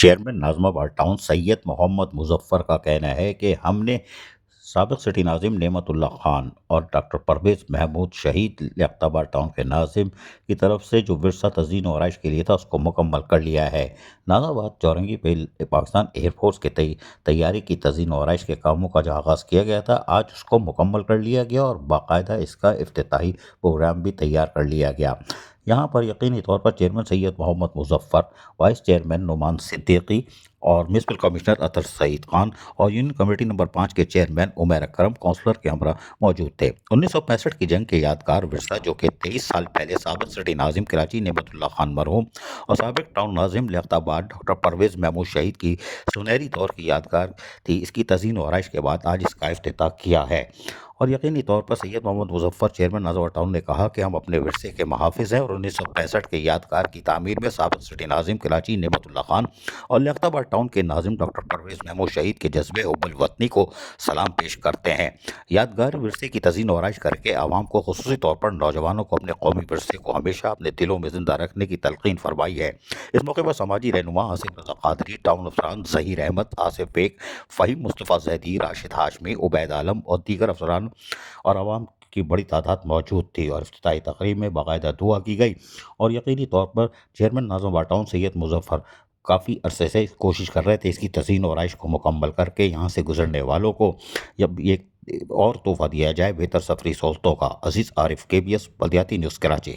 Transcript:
Chairman ناظم آباد town سید محمد مظفر کا کہنا ہے کہ ہم نے سابق سٹی ناظم نعمت اللہ خان اور ڈاکٹر پرویز محمود شہید لیاقت آباد ٹاؤن کے ناظم کی طرف سے جو ورثہ تزئین و آرائش کے لیے تھا اس کو مکمل کر لیا ہے۔ ناظم آباد چورنگی پہ پاکستان ایئر فورس کے تیاری کی تزئین و آرائش کے کاموں کا جو آغاز کیا گیا تھا، آج اس کو مکمل کر لیا گیا اور باقاعدہ اس کا افتتاحی پروگرام بھی تیار کر لیا گیا۔ یہاں پر یقینی طور پر چیئرمین سید محمد مظفر، وائس چیئرمین نعمان صدیقی اور میونسپل کمشنر اطہر سعید خان اور یونین کمیٹی نمبر 5 کے چیئرمین عمیر اکرم کونسلر کے ہمراہ موجود تھے۔ 1965 کی جنگ کے یادگار ورثہ جو کہ 23 سال پہلے سابق سٹی ناظم کراچی نعمت اللہ خان مرحوم اور سابق ٹاؤن ناظم لیاقت آباد ڈاکٹر پرویز محمود شہید کی سنہری دور کی یادگار تھی، اس کی تزئین و آرائش کے بعد آج اس کا افتتاح کیا ہے۔ اور یقینی طور پر سید محمد مظفر چیئرمین ناظم آباد ٹاؤن نے کہا کہ ہم اپنے ورثے کے محافظ ہیں اور 1965 کے یادگار کی تعمیر میں سابق سٹی ناظم کراچی نعمت اللہ خان اور لیاقت آباد ٹاؤن کے ناظم ڈاکٹر پرویز محمود شہید کے جذبے حب الوطنی کو سلام پیش کرتے ہیں۔ یادگار ورثے کی تزئین و آرائش کر کے عوام کو، خصوصی طور پر نوجوانوں کو، اپنے قومی ورثے کو ہمیشہ اپنے دلوں میں زندہ رکھنے کی تلقین فرمائی ہے۔ اس موقع پر سماجی رہنما آصف رضا قادری، ٹاؤن افسران ظہیر احمد، آصف بیگ، فہیم مصطفیٰ زیدی، راشد ہاشمی، عبید عالم اور دیگر افسران اور عوام کی بڑی تعداد موجود تھی، اور افتتاحی تقریب میں باقاعدہ دعا کی گئی۔ اور یقینی طور پر چیئرمین ناظم آباد ٹاؤن سید مظفر کافی عرصے سے کوشش کر رہے تھے اس کی تزئین و آرائش کو مکمل کر کے یہاں سے گزرنے والوں کو جب ایک اور تحفہ دیا جائے بہتر سفری سہولتوں کا۔ عزیز عارف، KBS بلدیاتی نیوز کراچی۔